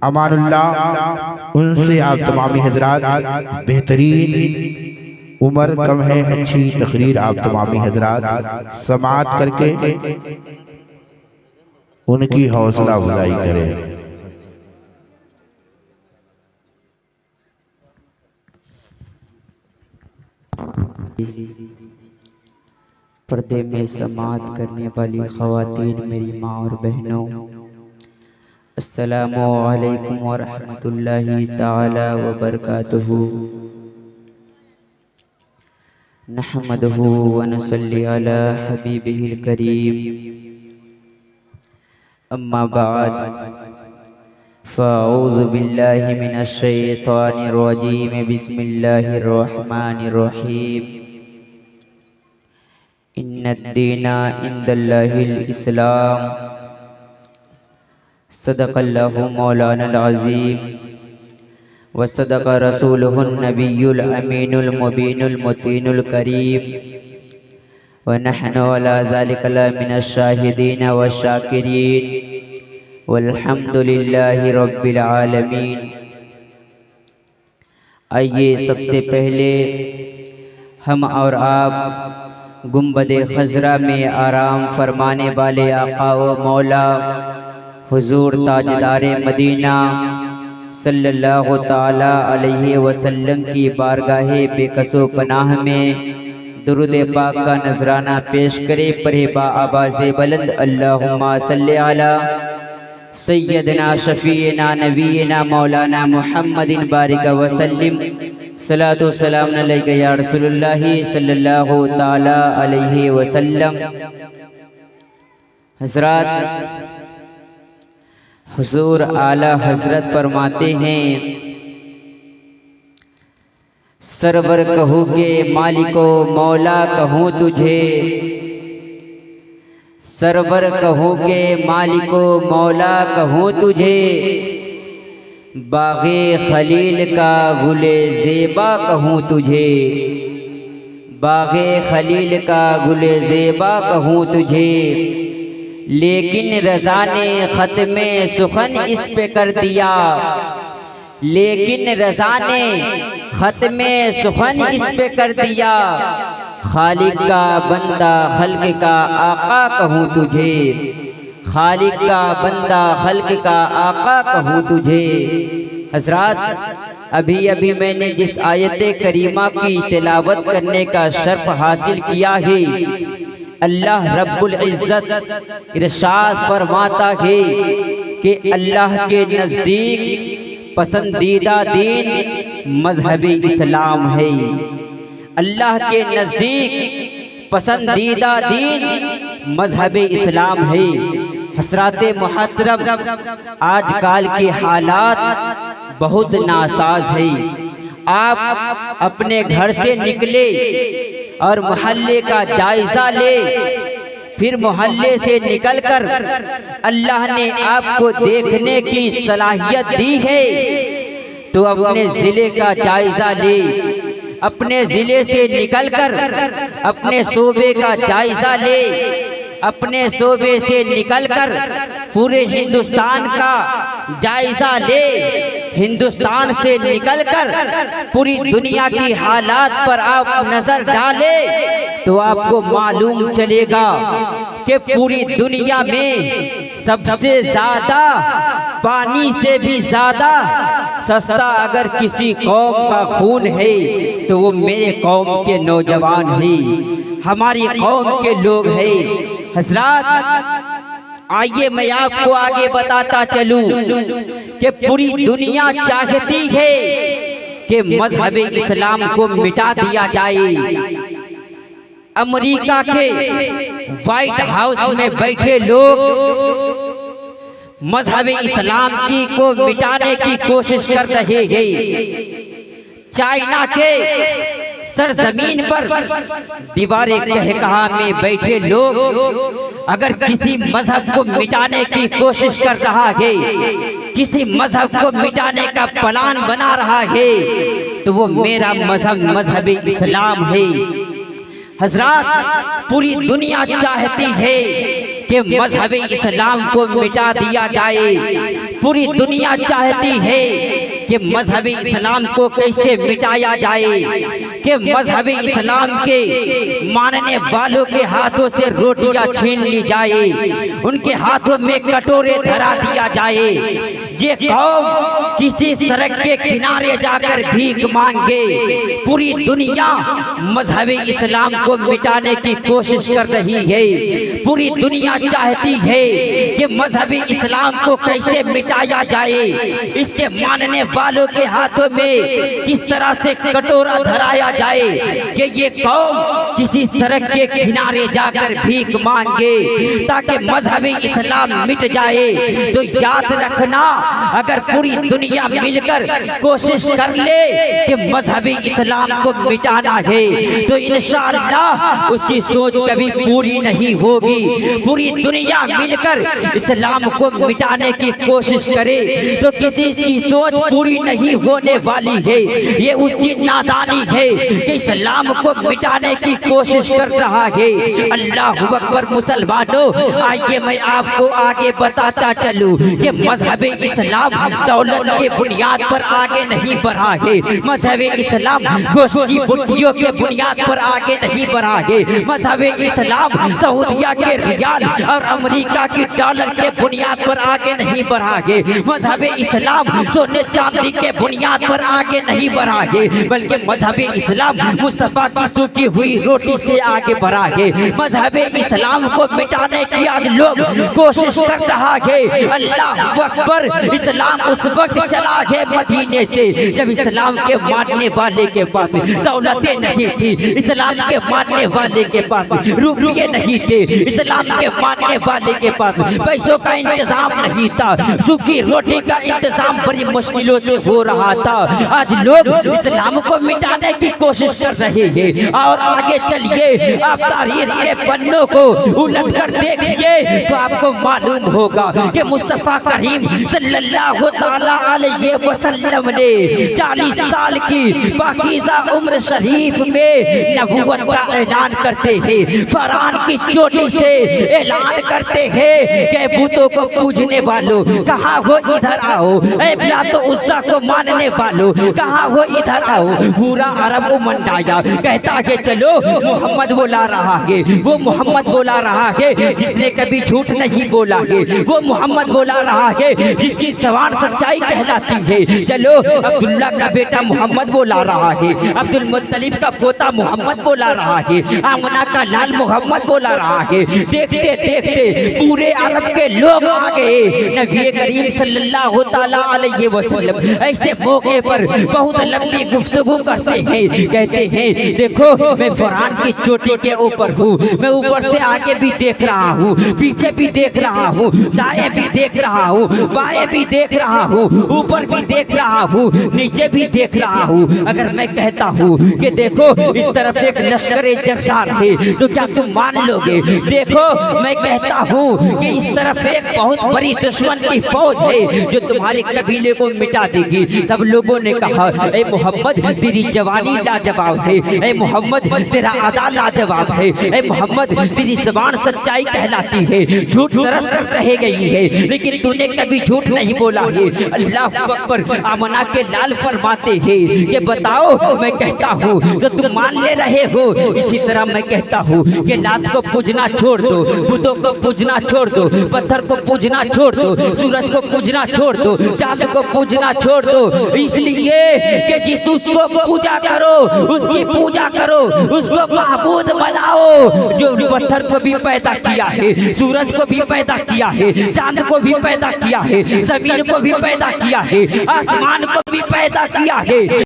अमानुल्लाह, उनसे आप तमामी हजरात बेहतरीन उम्र कम है, अच्छी तकरीर आप तमामी हजरात समाअत करके उनकी हौसला अफजाई करें। पर्दे में समाअत करने वाली ख़वातीन, मेरी माँ और बहनों, अस्सलामु अलैकुम व रहमतुल्लाहि ताला व बरकातुहू। नहमदुहू व नसल्ली अला हबीबिहिल करीम, अम्मा बाद, फ़अऊज़ु बिल्लाहि मिनश शैतानिर रजीम, बिस्मिल्लाहिर रहमानिर रहीम। इन्नद्दीना इंदल्लाहिल इस्लाम, सदक़ल्लाहु मौलानल अज़ीम व सदक़ रसूलुहुन नबियुल अमीनुल मुबीनुल मुतीनुल करीम व नहनु अला ज़ालिका मिनश शाहिदीन व शाकिरीन वल्हम्दुलिल्लाहि रब्बिल आलमीन। आइए सबसे पहले हम और आप गुंबदे खज़रा में आराम फरमाने वाले आका व मौला हुजूर ताजदारे मदीना सल्लल्लाहु ताला अलैहि वसल्लम की बारगाहे बेकसो पनाह में दुरूद पाक का नजराना पेश करे। पढ़े बा आवाज़े बुलंद अल्लाहुम्मा सल्ली अला सय्यदना शफीना नबीना मौलाना मुहम्मदिन बारिक वसल्लिम, सलातो सलाम अलैका या रसूलुल्लाह सल्लल्लाहु ताला अलैहि वसल्लम। हज़रात, हुजूर आला हजरत फरमाते हैं, सरवर कहूँ के मालिको मौला कहूँ तुझे, सरवर कहूँ के मालिको मौला कहूँ तुझे, बाग़े खलील का गुले ज़ेबा कहूँ तुझे, बाग़े खलील का गुले ज़ेबा कहूँ तुझे। लेकिन रज़ा ने ख़त्मे सुखन इस पे कर दिया, लेकिन रज़ा ने ख़त्मे सुखन इस पे कर दिया, खालिक का बंदा खल्क का आका कहूँ तुझे, खालिक का बंदा खल्क का आका कहूँ तुझे। हज़रात, अभी अभी मैंने जिस आयत करीमा की तिलावत करने का शर्फ हासिल किया है, अल्लाह रब्बुल इज़्ज़त इरशाद फरमाता है कि अल्लाह के नज़दीक पसंदीदा दीन मज़हबे इस्लाम है। अल्लाह के नज़दीक पसंदीदा दीन मज़हबे इस्लाम है। हज़राते मुहतरम, आजकल के हालात बहुत नासाज है। आप अपने घर से निकले और मोहल्ले का जायजा ले, फिर मोहल्ले से निकलकर अल्लाह ने आपको देखने की सलाहियत दी है तो अपने ज़िले का जायजा ले, अपने ज़िले से निकलकर अपने सूबे का जायजा ले, अपने सूबे से निकलकर पूरे हिंदुस्तान का जायजा ले, हिंदुस्तान से निकलकर पूरी दुनिया की हालात पर आप नजर डालें तो आपको मालूम चलेगा कि पूरी दुनिया में सबसे ज्यादा, पानी से भी ज्यादा सस्ता अगर किसी कौम का खून है तो वो मेरे कौम के नौजवान हैं, हमारी कौम के लोग हैं। हज़रात, आइए मैं आपको आगे बताता चलूं कि पूरी दुनिया चाहती है कि मज़हबे इस्लाम को मिटा दिया जाए। अमेरिका के व्हाइट हाउस में बैठे लोग मज़हबे इस्लाम की को मिटाने की कोशिश कर रहे हैं। चाइना के सरजमीन पर दीवारे कहकहा में बैठे लोग अगर किसी मजहब को मिटाने की कोशिश कर रहा है, किसी मजहब को मिटाने का प्लान बना रहा है तो वो मेरा मजहब मजहब इस्लाम है। हजरात, पूरी दुनिया चाहती है कि मजहब इस्लाम को मिटा दिया जाए। पूरी दुनिया चाहती है कि मजहब इस्लाम को कैसे मिटाया जाए, कि मजहब इस्लाम के मानने वालों के हाथों से रोटियां छीन ली जाए, उनके हाथों में कटोरे धरा दिया जाए। ये कौम किसी सड़क के किनारे जाकर भीख मांगे। पूरी दुनिया मजहब इस्लाम को मिटाने की कोशिश कर रही है। पूरी दुनिया चाहती है कि मजहब इस्लाम को कैसे मिटाया जाए, इसके मानने वालों के हाथों में किस तरह से कटोरा धराया जाए कि ये कौम किसी सड़क के किनारे जाकर भीख मांगे ताकि मजहब इस्लाम मिट जाए। तो याद रखना, अगर पूरी दुनिया मिलकर कोशिश कर ले कि मजहब इस्लाम को मिटाना है तो इंशाअल्लाह उसकी सोच कभी पूरी नहीं होगी। पूरी दुनिया मिलकर इस्लाम को मिटाने की कोशिश करे तो किसी की सोच पूरी नहीं होने वाली है। ये उसकी नादानी है कि इस्लाम को मिटाने की कोशिश कर रहा है। अल्लाह अकबर। मुसलमानों, आइए मैं आपको आगे बताता चलूं कि मजहब इस्लाम दौलत के बुनियाद पर आगे नहीं बढ़ा है। मजहब इस्लाम गोश्त की बुट्टियों के बुनियाद पर आगे नहीं बढ़ा है। मजहब इस्लाम सऊदिया के रियाल और अमेरिका की डॉलर के बुनियाद पर आगे नहीं बढ़ा है। मजहब इस्लाम सोने चांदी के बुनियाद पर आगे नहीं बढ़ा है, बल्कि मजहब इस्लाम मुस्तफा की सूखी हुई रोटी से आगे बढ़ा है। मजहब इस्लाम को मिटाने की आज लोग कोशिश कर रहा है। अल्लाह अकबर। इस्लाम उस वक्त चला है मदीने से जब इस्लाम के मानने वाले के पास दौलतें नहीं थी, इस्लाम के मानने वाले के पास रुपये नहीं थे, इस्लाम के मानने वाले के पास पैसों का इंतजाम नहीं था, सूखी रोटी का इंतजाम बड़ी मुश्किलों से हो रहा था। आज लोग इस्लाम को मिटाने की कोशिश कर रहे हैं। और आगे चलिए, आप तारीख के पन्नों को उलट कर देखिए तो आपको मालूम होगा कि मुस्तफा करीम सल्लल्लाहु ताला अलैहि वसल्लम ने 40 साल की पाकीज़ा उम्र शरीफ में नबूवत का ऐलान करते हैं। फरआन की चोटी से ऐलान करते हैं कि बुतों को पूजने वालों कहाँ हो, इधर आओ। ऐ लात उज़्ज़ा को मानने वालों कहाँ हो, इधर आओ। पूरा अरब उमंडाया, कहता है चलो मोहम्मद बोला रहा है, वो मोहम्मद बोला रहा है जिसने कभी झूठ नहीं बोला है, वो मोहम्मद बोला रहा है जिसकी ज़बान सच्चाई कहलाती है। चलो अब्दुल्ला का बेटा मोहम्मद बोला रहा है, अब्दुल मुत्तलिब का पोता मोहम्मद बोला रहा है, आमना का लाल मोहम्मद बोला रहा है। देखते देखते पूरे अरब के लोग आ गए। नबी करीम सल्लल्लाहु ताला अलैहि वसल्लम ऐसे मौके पर बहुत लंबी गुफ्तगू करते हैं, कहते हैं देखो मैं फरआन की चोटी के ऊपर हूँ, मैं ऊपर से आगे भी देख रहा हूँ, पीछे भी देख रहा हूँ, दाएं भी देख रहा हूँ, बाएं भी देख रहा हूँ, ऊपर भी देख रहा हूँ, नीचे भी देख रहा हूँ। अगर मैं कहता हूँ कि देखो इस तरफ एक लश्कर जरसार है तो क्या तुम मान लोगे? देखो मैं कहता हूँ कि इस तरफ एक बहुत बड़ी दुश्मन की फौज है जो तुम्हारे कबीले को मिटा देगी। सब लोगों ने कहा ए मोहम्मद तेरी जवानी लाजवाब है, ए मोहम्मद तेरा अदा लाजवाब है, ए मोहम्मद तेरी ज़बान सच्चाई कहलाती है, झूठ तरस कर रह गई है लेकिन तूने कभी झूठ नहीं बोला है। अल्लाह अकबर। आमना के लाल फरमाते हैं कि बताओ मैं कहता हूँ तो तुम मान ले रहे हो। इसी तरह मैं कहता हूँ कि लात को पूजना छोड़ दो, बुतों को पूजना छोड़ दो, पत्थर को पूजना छोड़ दो, सूरज को पूजना छोड़ दो, चांद को पूजना छोड़ दो, इसलिए कि जिस उसको पूजा करो उसकी पूजा करो, उसको माबूद बनाओ जो पत्थर को भी पैदा किया है, सूरज को भी पैदा किया है, चांद को भी पैदा किया है, जमीन को भी पैदा किया है, आसमान को भी पैदा किया है।